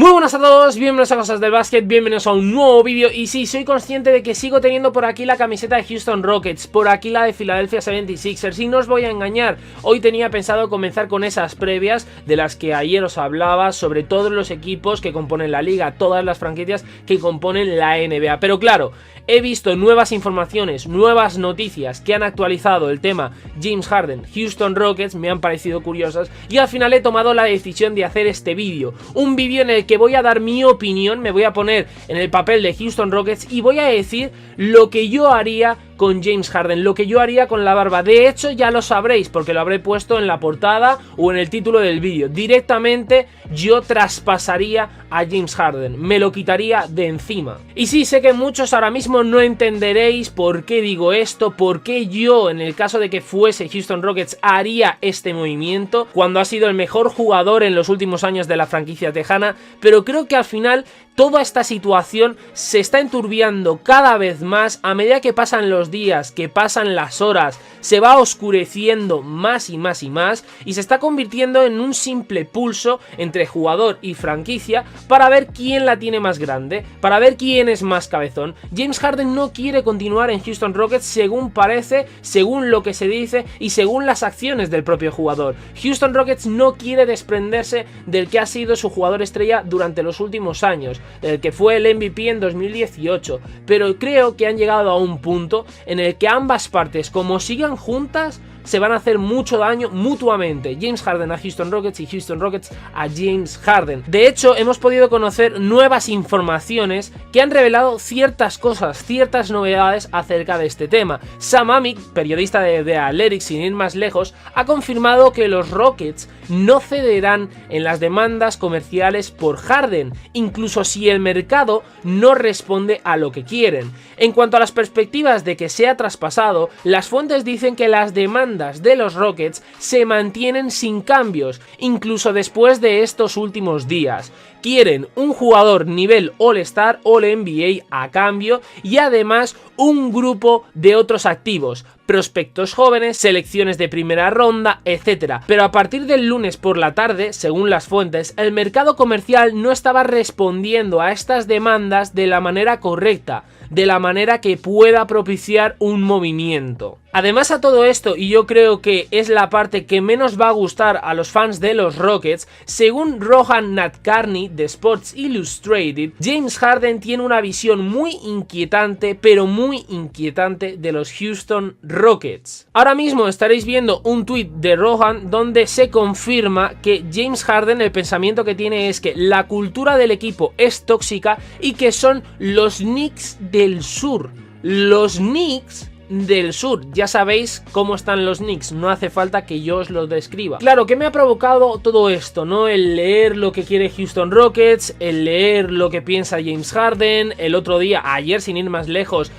Muy buenas a todos, bienvenidos a Cosas del Básquet, bienvenidos a un nuevo vídeo. Y sí, soy consciente de que sigo teniendo por aquí la camiseta de Houston Rockets, por aquí la de Philadelphia 76ers, y no os voy a engañar, hoy tenía pensado comenzar con esas previas de las que ayer os hablaba, sobre todos los equipos que componen la liga, todas las franquicias que componen la NBA. Pero claro, he visto nuevas informaciones, nuevas noticias que han actualizado el tema James Harden, Houston Rockets, me han parecido curiosas y al final he tomado la decisión de hacer este vídeo. Un vídeo en el que voy a dar mi opinión, me voy a poner en el papel de Houston Rockets y voy a decir lo que yo haría con James Harden, lo que yo haría con la barba. De hecho ya lo sabréis porque lo habré puesto en la portada o en el título del vídeo. Directamente yo traspasaría a James Harden, me lo quitaría de encima. Y sí, sé que muchos ahora mismo no entenderéis por qué digo esto, por qué yo, en el caso de que fuese Houston Rockets, haría este movimiento cuando ha sido el mejor jugador en los últimos años de la franquicia tejana, pero creo que al final toda esta situación se está enturbiando cada vez más a medida que pasan los días, que pasan las horas, se va oscureciendo más y más y más y se está convirtiendo en un simple pulso entre jugador y franquicia para ver quién la tiene más grande, para ver quién es más cabezón. James Harden no quiere continuar en Houston Rockets según parece, según lo que se dice y según las acciones del propio jugador. Houston Rockets no quiere desprenderse del que ha sido su jugador estrella durante los últimos años, del que fue el MVP en 2018, pero creo que han llegado a un punto en el que ambas partes, como sigan juntas, se van a hacer mucho daño mutuamente. James Harden a Houston Rockets y Houston Rockets a James Harden. De hecho, hemos podido conocer nuevas informaciones que han revelado ciertas cosas, ciertas novedades acerca de este tema. Sam Amick, periodista de The Athletic, sin ir más lejos, ha confirmado que los Rockets no cederán en las demandas comerciales por Harden, incluso si el mercado no responde a lo que quieren. En cuanto a las perspectivas de que sea traspasado, las fuentes dicen que las demandas de los Rockets se mantienen sin cambios, incluso después de estos últimos días. Quieren un jugador nivel All-Star, All-NBA a cambio y además un grupo de otros activos, prospectos jóvenes, selecciones de primera ronda, etc. Pero a partir del lunes por la tarde, según las fuentes, el mercado comercial no estaba respondiendo a estas demandas de la manera correcta, de la manera que pueda propiciar un movimiento. Además a todo esto, y yo creo que es la parte que menos va a gustar a los fans de los Rockets, según Rohan Nadkarni de Sports Illustrated, James Harden tiene una visión muy inquietante, pero muy inquietante de los Houston Rockets. Ahora mismo estaréis viendo un tweet de Rohan donde se confirma que James Harden, el pensamiento que tiene es que la cultura del equipo es tóxica y que son los Knicks del sur. Los Knicks del sur, ya sabéis cómo están los Knicks, no hace falta que yo os lo describa. Claro, ¿qué me ha provocado todo esto, no? El leer lo que quiere Houston Rockets, el leer lo que piensa James Harden. El otro día, ayer sin ir más lejos,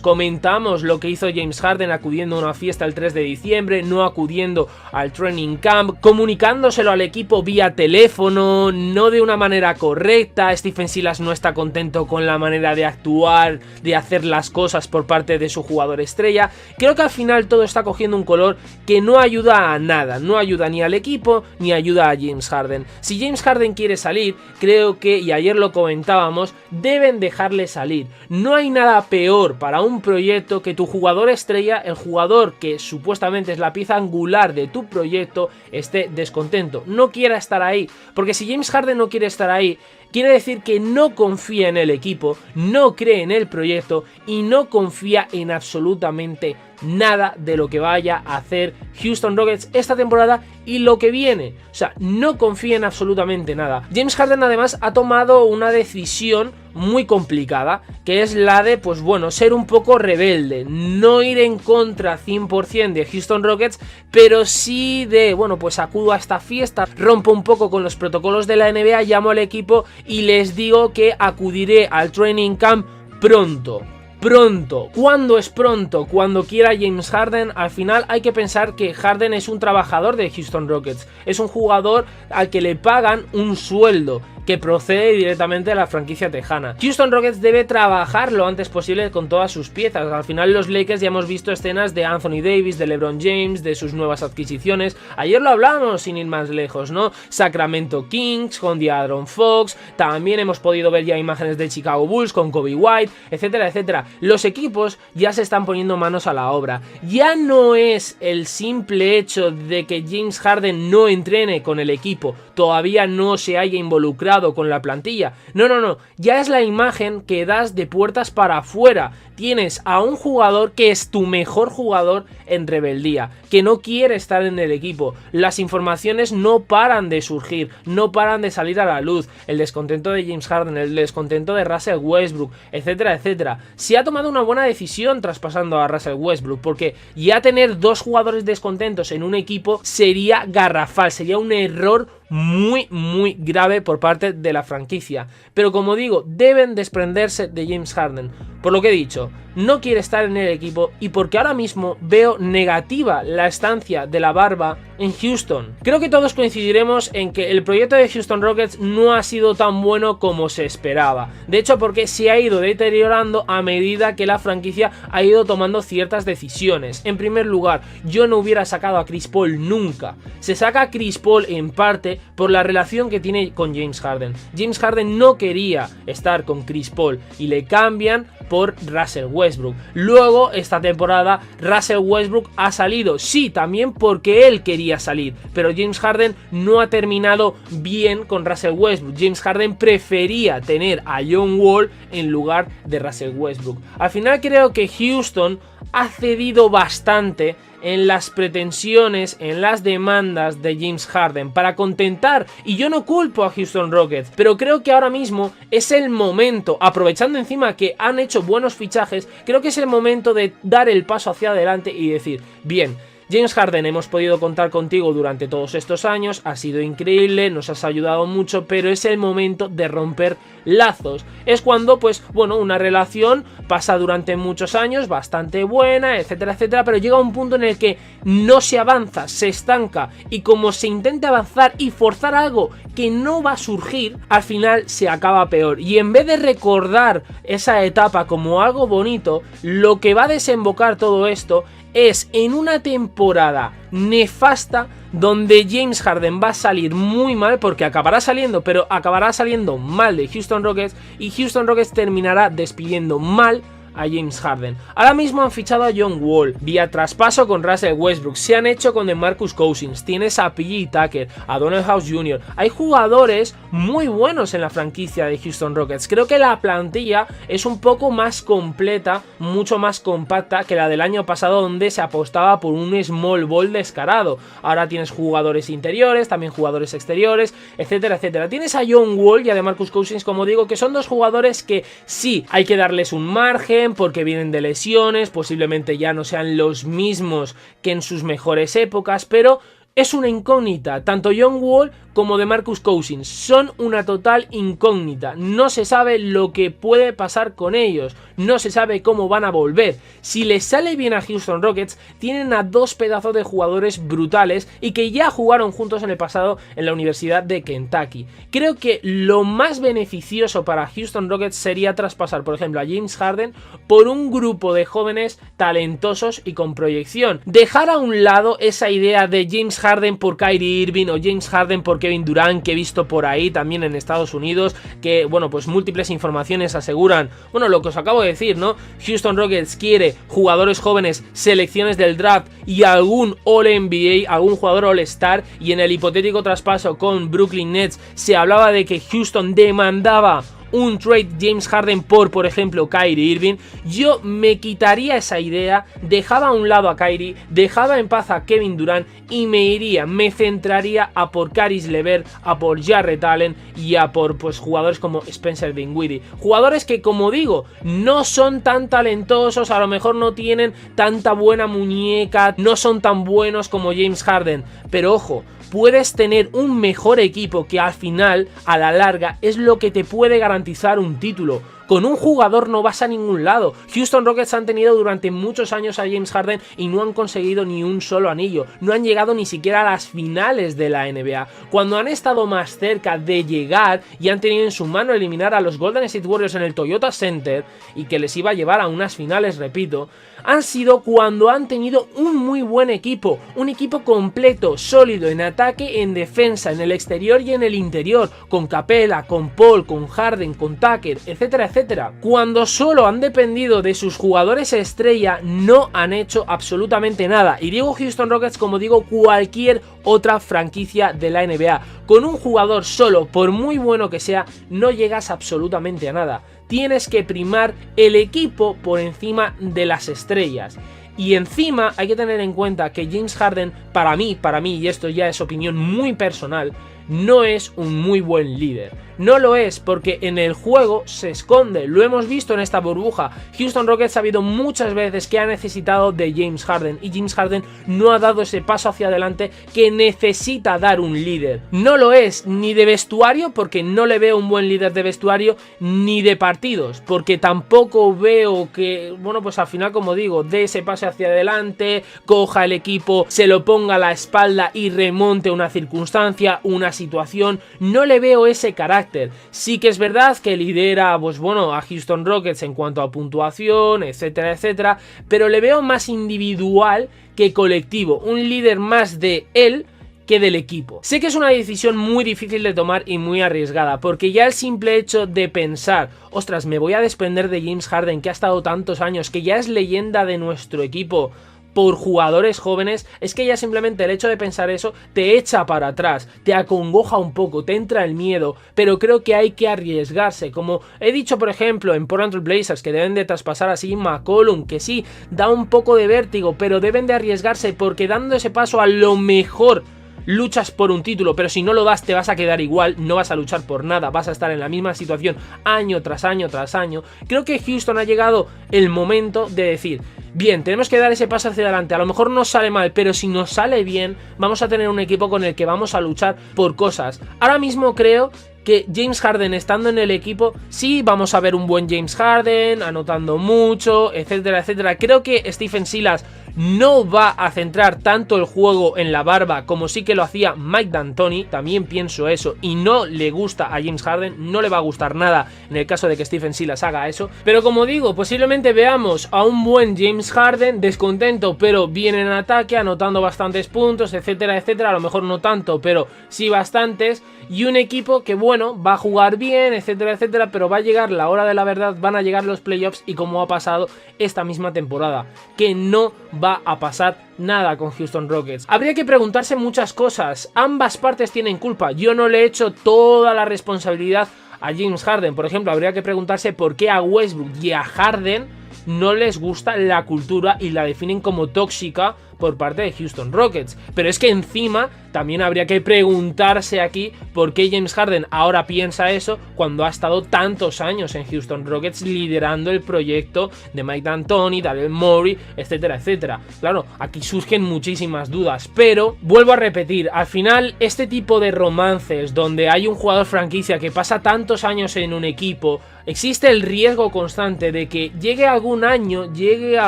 comentamos lo que hizo James Harden acudiendo a una fiesta el 3 de diciembre, no acudiendo al training camp, comunicándoselo al equipo vía teléfono, no de una manera correcta. Stephen Silas no está contento con la manera de actuar, de hacer las cosas por parte de su jugador estrella. Creo que al final todo está cogiendo un color que no ayuda a nada, no ayuda ni al equipo ni ayuda a James Harden. Si James Harden quiere salir, creo que, y ayer lo comentábamos, deben dejarle salir. No hay nada peor para un proyecto que tu jugador estrella, el jugador que supuestamente es la pieza angular de tu proyecto, esté descontento, no quiera estar ahí, porque si James Harden no quiere estar ahí, quiere decir que no confía en el equipo, no cree en el proyecto y no confía en absolutamente nada de lo que vaya a hacer Houston Rockets esta temporada y lo que viene. O sea, no confía en absolutamente nada. James Harden además ha tomado una decisión muy complicada, que es la de, pues bueno, ser un poco rebelde, no ir en contra 100% de Houston Rockets, pero sí de, bueno, pues acudo a esta fiesta, rompo un poco con los protocolos de la NBA, llamo al equipo y les digo que acudiré al training camp pronto. pronto. ¿Cuándo es pronto? Cuando quiera James Harden. Al final hay que pensar que Harden es un trabajador de Houston Rockets, es un jugador al que le pagan un sueldo que procede directamente de la franquicia tejana. Houston Rockets debe trabajar lo antes posible con todas sus piezas. Al final los Lakers ya hemos visto escenas de Anthony Davis, de LeBron James, de sus nuevas adquisiciones. Ayer lo hablábamos sin ir más lejos, ¿no? Sacramento Kings con De'Aaron Fox, también hemos podido ver ya imágenes de Chicago Bulls con Kobe White, etcétera, etcétera. Los equipos ya se están poniendo manos a la obra. Ya no es el simple hecho de que James Harden no entrene con el equipo, todavía no se haya involucrado con la plantilla. No, ya es la imagen que das de puertas para afuera. Tienes a un jugador que es tu mejor jugador en rebeldía, que no quiere estar en el equipo. Las informaciones no paran de surgir, no paran de salir a la luz. El descontento de James Harden, el descontento de Russell Westbrook, etcétera, etcétera. Se ha tomado una buena decisión traspasando a Russell Westbrook, porque ya tener dos jugadores descontentos en un equipo sería garrafal, sería un error muy grave por parte de la franquicia. Pero como digo, deben desprenderse de James Harden, por lo que he dicho, no quiere estar en el equipo y porque ahora mismo veo negativa la estancia de la barba en Houston. Creo que todos coincidiremos en que el proyecto de Houston Rockets no ha sido tan bueno como se esperaba. De hecho, porque se ha ido deteriorando a medida que la franquicia ha ido tomando ciertas decisiones. En primer lugar, yo no hubiera sacado a Chris Paul nunca. Se saca a Chris Paul en parte por la relación que tiene con James Harden. James Harden no quería estar con Chris Paul y le cambian por Russell Westbrook. Luego, esta temporada, Russell Westbrook ha salido, sí, también porque él quería salir, pero James Harden no ha terminado bien con Russell Westbrook. James Harden prefería tener a John Wall en lugar de Russell Westbrook. Al final creo que Houston ha cedido bastante en las pretensiones, en las demandas de James Harden para contentar, y yo no culpo a Houston Rockets, pero creo que ahora mismo es el momento, aprovechando encima que han hecho buenos fichajes, creo que es el momento de dar el paso hacia adelante y decir, bien, James Harden, hemos podido contar contigo durante todos estos años, ha sido increíble, nos has ayudado mucho, pero es el momento de romper lazos. Es cuando, pues, bueno, una relación pasa durante muchos años, bastante buena, etcétera, etcétera, pero llega un punto en el que no se avanza, se estanca, y como se intenta avanzar y forzar algo que no va a surgir, al final se acaba peor. Y en vez de recordar esa etapa como algo bonito, lo que va a desembocar todo esto es en una temporada nefasta donde James Harden va a salir muy mal, porque acabará saliendo, pero acabará saliendo mal de Houston Rockets, y Houston Rockets terminará despidiendo mal a James Harden. Ahora mismo han fichado a John Wall vía traspaso con Russell Westbrook, se han hecho con DeMarcus Cousins, tienes a PJ Tucker, a Donald House Jr. Hay jugadores muy buenos en la franquicia de Houston Rockets. Creo que la plantilla es un poco más completa, mucho más compacta que la del año pasado, donde se apostaba por un small ball descarado. Ahora tienes jugadores interiores, también jugadores exteriores, etcétera, etcétera. Tienes a John Wall y a DeMarcus Cousins, como digo, que son dos jugadores que sí, hay que darles un margen porque vienen de lesiones, posiblemente ya no sean los mismos que en sus mejores épocas, pero es una incógnita. Tanto John Wall como DeMarcus Cousins son una total incógnita. No se sabe lo que puede pasar con ellos, no se sabe cómo van a volver. Si les sale bien a Houston Rockets, tienen a dos pedazos de jugadores brutales y que ya jugaron juntos en el pasado en la Universidad de Kentucky. Creo que lo más beneficioso para Houston Rockets sería traspasar, por ejemplo, a James Harden por un grupo de jóvenes talentosos y con proyección. Dejar a un lado esa idea de James Harden por Kyrie Irving o James Harden por Kevin Durant, que he visto por ahí también en Estados Unidos, que, bueno, pues múltiples informaciones aseguran, bueno, lo que os acabo de decir, ¿no? Houston Rockets quiere jugadores jóvenes, selecciones del draft y algún All-NBA, algún jugador All-Star, y en el hipotético traspaso con Brooklyn Nets se hablaba de que Houston demandaba un trade James Harden por ejemplo, Kyrie Irving. Yo me quitaría esa idea, dejaba a un lado a Kyrie, dejaba en paz a Kevin Durant y me centraría a por Caris LeVert, a por Jarrett Allen y a por, pues, jugadores como Spencer Dinwiddie. Jugadores que, como digo, no son tan talentosos, a lo mejor no tienen tanta buena muñeca, no son tan buenos como James Harden, pero ojo, puedes tener un mejor equipo que al final, a la larga, es lo que te puede garantizar un título. Con un jugador no vas a ningún lado. Houston Rockets han tenido durante muchos años a James Harden y no han conseguido ni un solo anillo. No han llegado ni siquiera a las finales de la NBA. Cuando han estado más cerca de llegar y han tenido en su mano eliminar a los Golden State Warriors en el Toyota Center y que les iba a llevar a unas finales, repito, han sido cuando han tenido un muy buen equipo, un equipo completo, sólido en ataque, en defensa, en el exterior y en el interior, con Capela, con Paul, con Harden, con Tucker, etcétera, etcétera. Cuando solo han dependido de sus jugadores estrella, no han hecho absolutamente nada. Y digo Houston Rockets como digo cualquier otra franquicia de la NBA. Con un jugador solo, por muy bueno que sea, no llegas absolutamente a nada. Tienes que primar el equipo por encima de las estrellas. Y encima hay que tener en cuenta que James Harden, para mí, y esto ya es opinión muy personal, no es un muy buen líder. No lo es porque en el juego se esconde, lo hemos visto en esta burbuja. Houston Rockets ha habido muchas veces que ha necesitado de James Harden y James Harden no ha dado ese paso hacia adelante que necesita dar un líder. No lo es ni de vestuario, porque no le veo un buen líder de vestuario, ni de partidos, porque tampoco veo que, bueno, pues al final, como digo, dé ese paso hacia adelante, coja el equipo, se lo ponga a la espalda y remonte una circunstancia, una situación. No le veo ese carácter. Sí que es verdad que lidera, pues bueno, a Houston Rockets en cuanto a puntuación, etcétera, etcétera, pero le veo más individual que colectivo, un líder más de él que del equipo. Sé que es una decisión muy difícil de tomar y muy arriesgada, porque ya el simple hecho de pensar, ostras, me voy a desprender de James Harden, que ha estado tantos años, que ya es leyenda de nuestro equipo, por jugadores jóvenes, es que ya simplemente el hecho de pensar eso te echa para atrás, te acongoja un poco, te entra el miedo, pero creo que hay que arriesgarse, como he dicho por ejemplo en Portland Trail Blazers, que deben de traspasar así McCollum, que sí, da un poco de vértigo, pero deben de arriesgarse porque dando ese paso a lo mejor luchas por un título, pero si no lo das te vas a quedar igual, no vas a luchar por nada, vas a estar en la misma situación año tras año tras año. Creo que Houston ha llegado el momento de decir, bien, tenemos que dar ese paso hacia adelante, a lo mejor nos sale mal, pero si nos sale bien, vamos a tener un equipo con el que vamos a luchar por cosas. Ahora mismo creo que James Harden estando en el equipo, sí vamos a ver un buen James Harden, anotando mucho, etcétera, etcétera. Creo que Stephen Silas no va a centrar tanto el juego en la barba como sí que lo hacía Mike D'Antoni, también pienso eso, y no le gusta a James Harden, no le va a gustar nada en el caso de que Stephen Silas haga eso, pero como digo, posiblemente veamos a un buen James Harden descontento, pero bien en ataque, anotando bastantes puntos, etcétera, etcétera, a lo mejor no tanto, pero sí bastantes, y un equipo que bueno, va a jugar bien, etcétera, etcétera, pero va a llegar la hora de la verdad, van a llegar los playoffs y como ha pasado esta misma temporada, que no va a pasar nada con Houston Rockets. Habría que preguntarse muchas cosas, ambas partes tienen culpa, yo no le he hecho toda la responsabilidad a James Harden, por ejemplo, habría que preguntarse por qué a Westbrook y a Harden no les gusta la cultura y la definen como tóxica por parte de Houston Rockets, pero es que encima también habría que preguntarse aquí por qué James Harden ahora piensa eso cuando ha estado tantos años en Houston Rockets liderando el proyecto de Mike D'Antoni, Daryl Morey, etcétera, etcétera. Claro, aquí surgen muchísimas dudas, pero vuelvo a repetir, al final este tipo de romances donde hay un jugador franquicia que pasa tantos años en un equipo, existe el riesgo constante de que llegue algún año, llegue a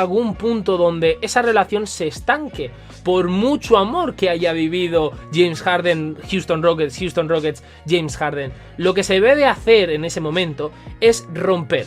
algún punto donde esa relación se estanque, por mucho amor que haya vivido James Harden, Houston Rockets, James Harden. Lo que se debe de hacer en ese momento es romper,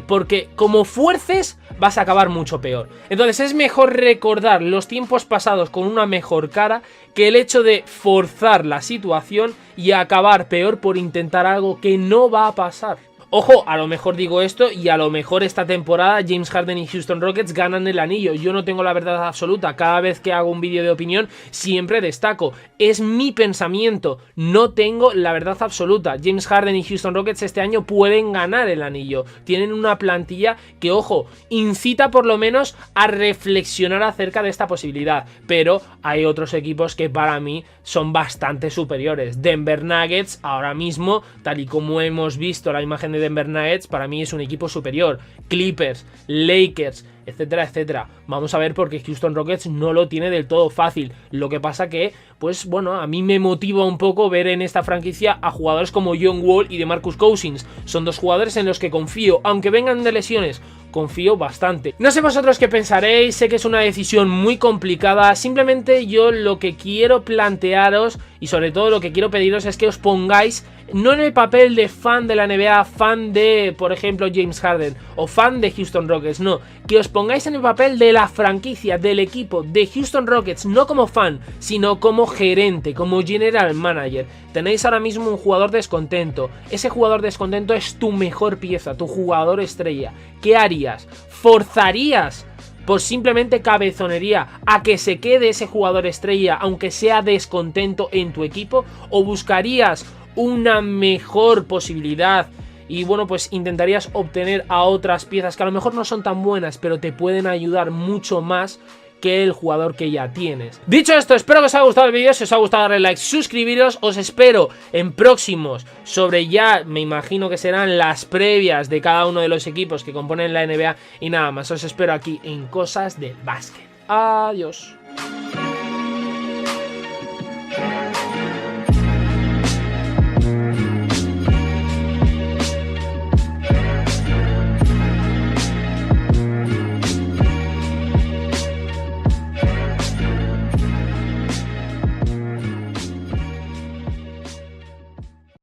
porque como fuerces vas a acabar mucho peor. Entonces es mejor recordar los tiempos pasados con una mejor cara que el hecho de forzar la situación y acabar peor por intentar algo que no va a pasar. Ojo, a lo mejor digo esto y a lo mejor esta temporada James Harden y Houston Rockets ganan el anillo. Yo no tengo la verdad absoluta. Cada vez que hago un vídeo de opinión siempre destaco. Es mi pensamiento. No tengo la verdad absoluta. James Harden y Houston Rockets este año pueden ganar el anillo. Tienen una plantilla que, ojo, incita por lo menos a reflexionar acerca de esta posibilidad. Pero hay otros equipos que para mí son bastante superiores. Denver Nuggets ahora mismo, tal y como hemos visto la imagen de de Denver Nuggets para mí es un equipo superior. Clippers, Lakers, etcétera, etcétera. Vamos a ver, porque Houston Rockets no lo tiene del todo fácil. Lo que pasa que, pues bueno, a mí me motiva un poco ver en esta franquicia a jugadores como John Wall y DeMarcus Cousins. Son dos jugadores en los que confío, aunque vengan de lesiones. Confío bastante. No sé vosotros qué pensaréis, sé que es una decisión muy complicada, simplemente yo lo que quiero plantearos y sobre todo lo que quiero pediros es que os pongáis no en el papel de fan de la NBA, fan de, por ejemplo, James Harden o fan de Houston Rockets, no, que os pongáis en el papel de la franquicia, del equipo de Houston Rockets, no como fan, sino como gerente, como general manager. Tenéis ahora mismo un jugador descontento, ese jugador descontento es tu mejor pieza, tu jugador estrella. ¿Qué harías? ¿Forzarías por simplemente cabezonería a que se quede ese jugador estrella aunque sea descontento en tu equipo? ¿O buscarías una mejor posibilidad y bueno, pues intentarías obtener a otras piezas que a lo mejor no son tan buenas pero te pueden ayudar mucho más que el jugador que ya tienes? Dicho esto, espero que os haya gustado el vídeo. Si os ha gustado, darle like, suscribiros. Os espero en próximos sobre, ya me imagino que serán las previas de cada uno de los equipos que componen la NBA. Y nada más, os espero aquí en Cosas del Básquet. Adiós.